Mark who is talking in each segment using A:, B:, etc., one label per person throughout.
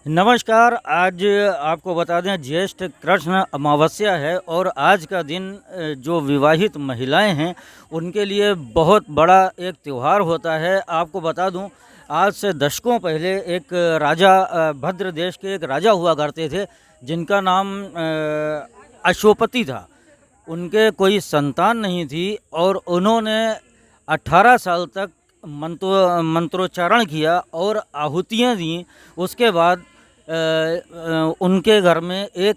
A: नमस्कार। आज आपको बता दें ज्येष्ठ कृष्ण अमावस्या है और आज का दिन जो विवाहित महिलाएं हैं उनके लिए बहुत बड़ा एक त्यौहार होता है। आपको बता दूं, आज से दशकों पहले एक राजा भद्र देश के एक राजा हुआ करते थे जिनका नाम अश्वपति था। उनके कोई संतान नहीं थी और उन्होंने 18 साल तक मंत्रोच्चारण किया और आहुतियाँ दी। उसके बाद उनके घर में एक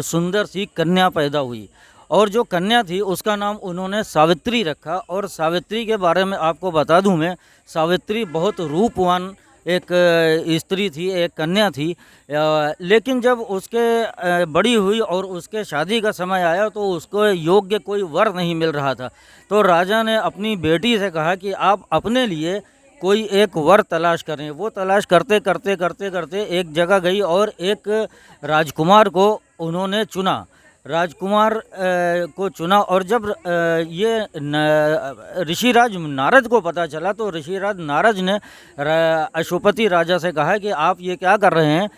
A: सुंदर सी कन्या पैदा हुई और जो कन्या थी उसका नाम उन्होंने सावित्री रखा। और सावित्री के बारे में आपको बता दूं मैं, सावित्री बहुत रूपवान एक स्त्री थी, एक कन्या थी। लेकिन जब उसके बड़ी हुई और उसके शादी का समय आया तो उसको योग्य कोई वर नहीं मिल रहा था। तो राजा ने अपनी बेटी से कहा कि आप अपने लिए कोई एक वर तलाश करें। वो तलाश करते करते करते करते एक जगह गई और एक राजकुमार को उन्होंने चुना, राजकुमार को चुना। और जब ये ऋषिराज नारद को पता चला तो ऋषिराज नारद ने अश्वपति राजा से कहा कि आप ये क्या कर रहे हैं,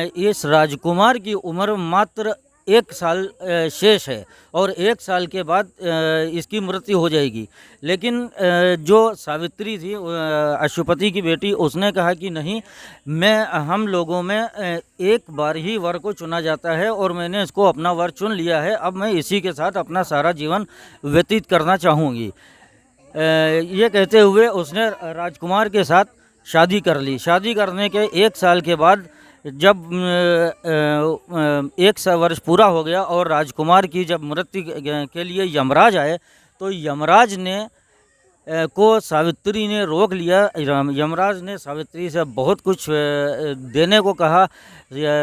A: इस राजकुमार की उम्र मात्र 1 साल शेष है और 1 साल के बाद इसकी मृत्यु हो जाएगी। लेकिन जो सावित्री थी अश्वपति की बेटी, उसने कहा कि नहीं, हम लोगों में एक बार ही वर को चुना जाता है और मैंने इसको अपना वर चुन लिया है। अब मैं इसी के साथ अपना सारा जीवन व्यतीत करना चाहूँगी। ये कहते हुए उसने राजकुमार के साथ शादी कर ली। शादी करने के 1 साल के बाद जब 1 वर्ष पूरा हो गया और राजकुमार की जब मृत्यु के लिए यमराज आए तो यमराज ने को सावित्री ने रोक लिया। यमराज ने सावित्री से बहुत कुछ देने को कहा।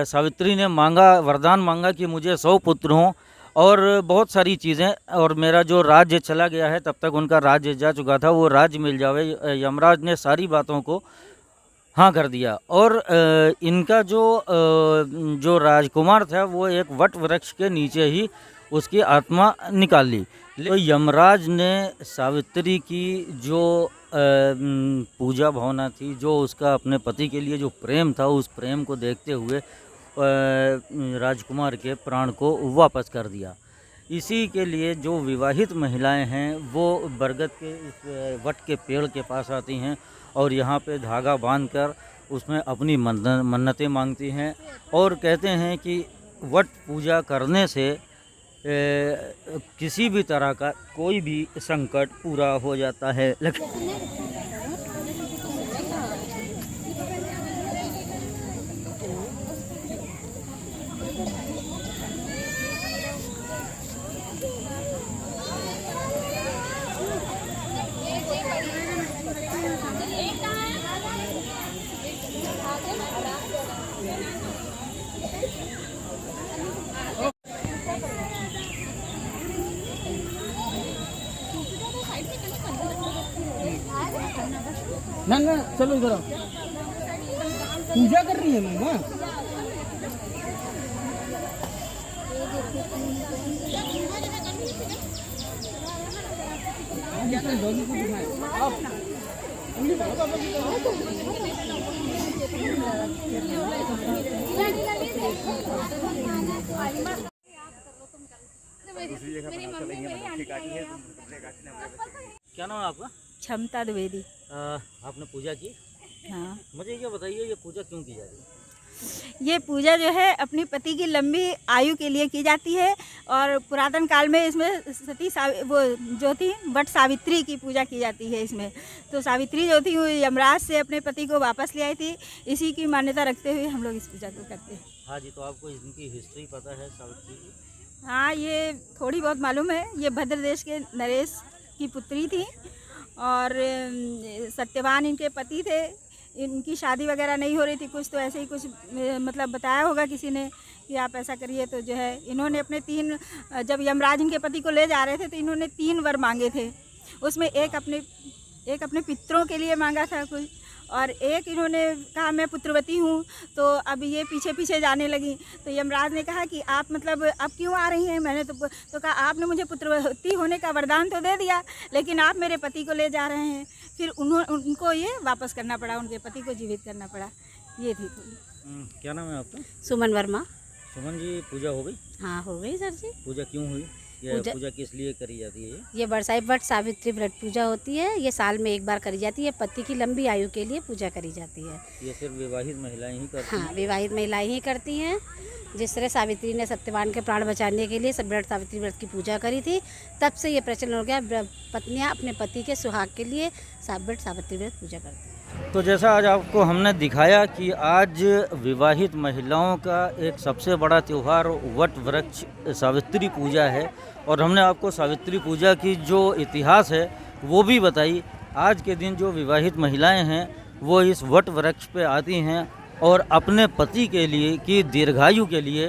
A: सावित्री ने मांगा, वरदान मांगा कि मुझे 100 पुत्र हों और बहुत सारी चीज़ें, और मेरा जो राज्य चला गया है, तब तक उनका राज्य जा चुका था, वो राज्य मिल जावे। यमराज ने सारी बातों को हाँ कर दिया। और इनका जो राजकुमार था वो एक वट वृक्ष के नीचे ही उसकी आत्मा निकाल ली। तो यमराज ने सावित्री की जो पूजा भावना थी, जो उसका अपने पति के लिए जो प्रेम था, उस प्रेम को देखते हुए राजकुमार के प्राण को वापस कर दिया। इसी के लिए जो विवाहित महिलाएं हैं वो बरगद के इस वट के पेड़ के पास आती हैं और यहाँ पे धागा बांधकर उसमें अपनी मन्नतें मांगती हैं और कहते हैं कि वट पूजा करने से किसी भी तरह का कोई भी संकट पूरा हो जाता है।
B: ना चलो इधर आओ, पूजा कर रही है मैं।
A: क्या नाम है आपका?
C: क्षमता द्विवेदी।
A: आपने पूजा की?
C: हाँ।
A: मुझे ये बताइए, ये पूजा क्यों की जा रही है?
C: ये पूजा जो है अपनी पति की लंबी आयु के लिए की जाती है और पुरातन काल में इसमें वो जो थी वट सावित्री की पूजा की जाती है इसमें। तो सावित्री जो थी वो यमराज से अपने पति को वापस ले आई थी। इसी की मान्यता रखते हुए हम लोग इस पूजा को करते हैं।
A: हाँ जी, तो आपको इनकी हिस्ट्री पता है सावित्री की?
C: हाँ, ये थोड़ी बहुत मालूम है। ये भद्र देश के नरेश की पुत्री थी और सत्यवान इनके पति थे। इनकी शादी वगैरह नहीं हो रही थी, कुछ तो ऐसे ही कुछ मतलब बताया होगा किसी ने कि आप ऐसा करिए। तो जो है इन्होंने अपने 3, जब यमराज इनके पति को ले जा रहे थे तो इन्होंने 3 वर मांगे थे। उसमें एक अपने पितरों के लिए मांगा था कुछ, और एक इन्होंने कहा मैं पुत्रवती हूँ, तो अब ये पीछे पीछे जाने लगी। तो यमराज ने कहा कि आप मतलब अब क्यों आ रही हैं? मैंने तो कहा आपने मुझे पुत्रवती होने का वरदान तो दे दिया, लेकिन आप मेरे पति को ले जा रहे हैं। फिर उनको ये वापस करना पड़ा, उनके पति को जीवित करना पड़ा। ये थी थोड़ी।
A: क्या नाम है आपका?
B: सुमन वर्मा।
A: सुमन जी, पूजा हो गई?
B: हाँ हो गई सर जी।
A: पूजा क्यों हुई? ये पूजा किस लिए करी जाती है?
B: ये बरसाई वट सावित्री व्रत पूजा होती है। ये साल में एक बार करी जाती है। पति की लंबी आयु के लिए पूजा करी जाती है।
A: ये सिर्फ विवाहित महिलाएं ही करती हैं?
B: हाँ, विवाहित महिलाएं ही करती हैं। जिस तरह सावित्री ने सत्यवान के प्राण बचाने के लिए सब व्रत सावित्री व्रत की पूजा करी थी, तब से ये प्रचलन हो गया। पत्नियां अपने पति के सुहाग के लिए व्रत सावित्री व्रत पूजा करती हैं।
A: तो जैसा आज आपको हमने दिखाया कि आज विवाहित महिलाओं का एक सबसे बड़ा त्यौहार वट वृक्ष सावित्री पूजा है, और हमने आपको सावित्री पूजा की जो इतिहास है वो भी बताई। आज के दिन जो विवाहित महिलाएं हैं वो इस वट वृक्ष पे आती हैं और अपने पति के लिए की दीर्घायु के लिए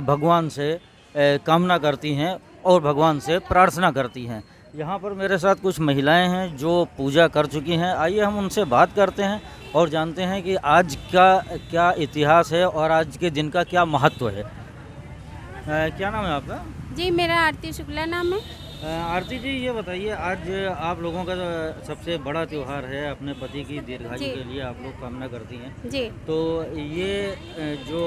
A: भगवान से कामना करती हैं और भगवान से प्रार्थना करती हैं। यहाँ पर मेरे साथ कुछ महिलाएं हैं जो पूजा कर चुकी हैं। आइए हम उनसे बात करते हैं और जानते हैं कि आज का क्या इतिहास है और आज के दिन का क्या महत्व है। क्या नाम है आपका?
D: जी, मेरा आरती शुक्ला नाम है।
A: आरती जी, ये बताइए, आज आप लोगों का सबसे बड़ा त्यौहार है, अपने पति की दीर्घायु के लिए आप लोग कामना करती हैं
D: जी।
A: तो ये जो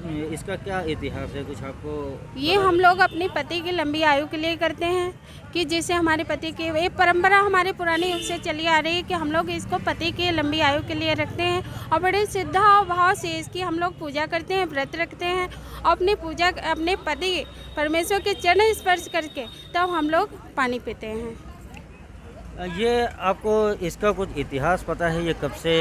A: इसका क्या इतिहास है, कुछ आपको?
D: ये हम लोग अपने पति की लंबी आयु के लिए करते हैं कि जिससे हमारे पति की, ये परंपरा हमारे पुराने युग से चली आ रही है कि हम लोग इसको पति की लंबी आयु के लिए रखते हैं और बड़े श्रद्धा और भाव से इसकी हम लोग पूजा करते हैं, व्रत रखते हैं। अपनी पूजा अपने पति परमेश्वर के चरण स्पर्श करके तब हम लोग पानी पीते हैं।
A: ये आपको इसका कुछ इतिहास पता है? ये कब से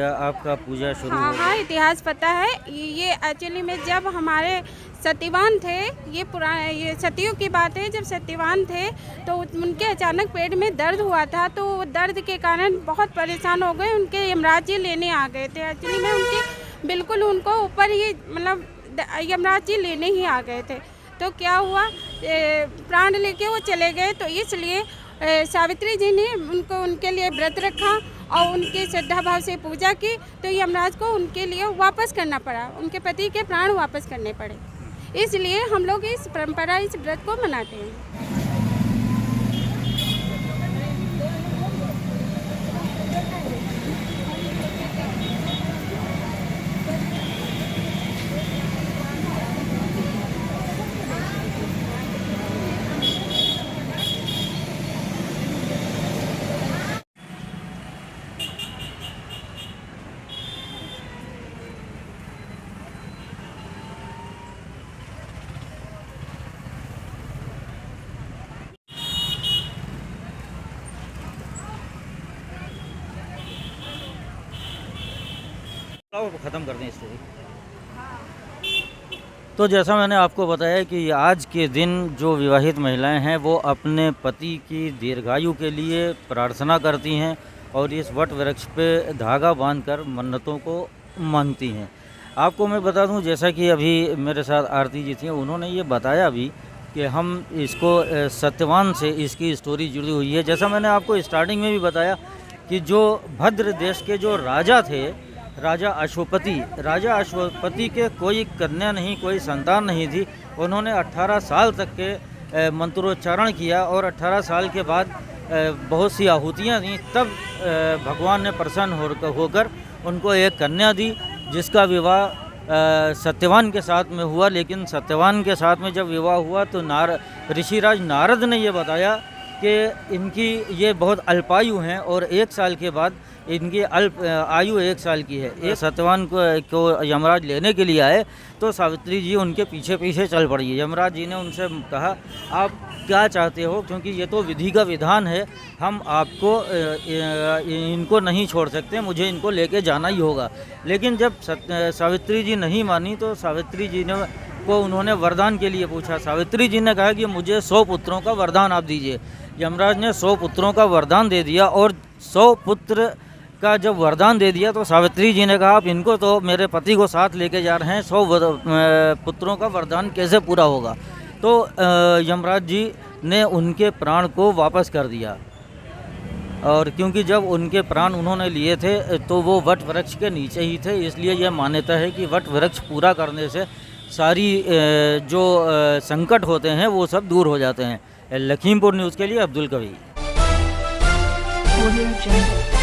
A: आपका पूजा शुरू हुआ?
D: हाँ, इतिहास पता है। ये एक्चुअली में जब हमारे सत्यवान थे, ये सतियों की बात है, जब सत्यवान थे तो उनके अचानक पेट में दर्द हुआ था, तो दर्द के कारण बहुत परेशान हो गए। उनके यमराज जी लेने आ गए थे। एक्चुअली में उनके बिल्कुल उनको ऊपर ही मतलब यमराज जी लेने ही आ गए थे। तो क्या हुआ, प्राण लेके वो चले गए। तो इसलिए सावित्री जी ने उनके लिए व्रत रखा और उनके श्रद्धा भाव से पूजा की, तो यमराज को उनके लिए वापस करना पड़ा, उनके पति के प्राण वापस करने पड़े। इसलिए हम लोग इस परंपरा, इस व्रत को मनाते हैं।
A: ख़त्म कर दें स्टोरी। तो जैसा मैंने आपको बताया कि आज के दिन जो विवाहित महिलाएं हैं वो अपने पति की दीर्घायु के लिए प्रार्थना करती हैं और इस वट वृक्ष पे धागा बांधकर मन्नतों को मांगती हैं। आपको मैं बता दूं, जैसा कि अभी मेरे साथ आरती जी थी, उन्होंने ये बताया भी कि हम इसको सत्यवान से इसकी स्टोरी जुड़ी हुई है। जैसा मैंने आपको स्टार्टिंग में भी बताया कि जो भद्र देश के जो राजा थे, राजा अश्वपति के कोई कन्या नहीं, कोई संतान नहीं थी। उन्होंने 18 साल तक के मंत्रोच्चारण किया और 18 साल के बाद बहुत सी आहुतियाँ दी। तब भगवान ने प्रसन्न होकर उनको एक कन्या दी, जिसका विवाह सत्यवान के साथ में हुआ। लेकिन सत्यवान के साथ में जब विवाह हुआ तो ऋषिराज नारद ने ये बताया कि इनकी ये बहुत अल्पायु हैं और 1 साल के बाद इनकी आयु 1 साल की है। ये सत्यवान को यमराज लेने के लिए आए तो सावित्री जी उनके पीछे पीछे चल पड़ी। यमराज जी ने उनसे कहा, आप क्या चाहते हो, क्योंकि ये तो विधि का विधान है, हम आपको इनको नहीं छोड़ सकते, मुझे इनको लेके जाना ही होगा। लेकिन जब सावित्री जी नहीं मानी तो सावित्री जी को उन्होंने वरदान के लिए पूछा। सावित्री जी ने कहा कि मुझे 100 पुत्रों का वरदान आप दीजिए। यमराज ने 100 पुत्रों का वरदान दे दिया और 100 पुत्र का जब वरदान दे दिया तो सावित्री जी ने कहा, आप इनको तो मेरे पति को साथ लेके जा रहे हैं, 100 पुत्रों का वरदान कैसे पूरा होगा। तो यमराज जी ने उनके प्राण को वापस कर दिया। और क्योंकि जब उनके प्राण उन्होंने लिए थे तो वो वट वृक्ष के नीचे ही थे, इसलिए यह मान्यता है कि वट वृक्ष पूरा करने से सारी जो संकट होते हैं वो सब दूर हो जाते हैं। लखीमपुर न्यूज़ के लिए अब्दुल कवी।
E: Audio Jungle.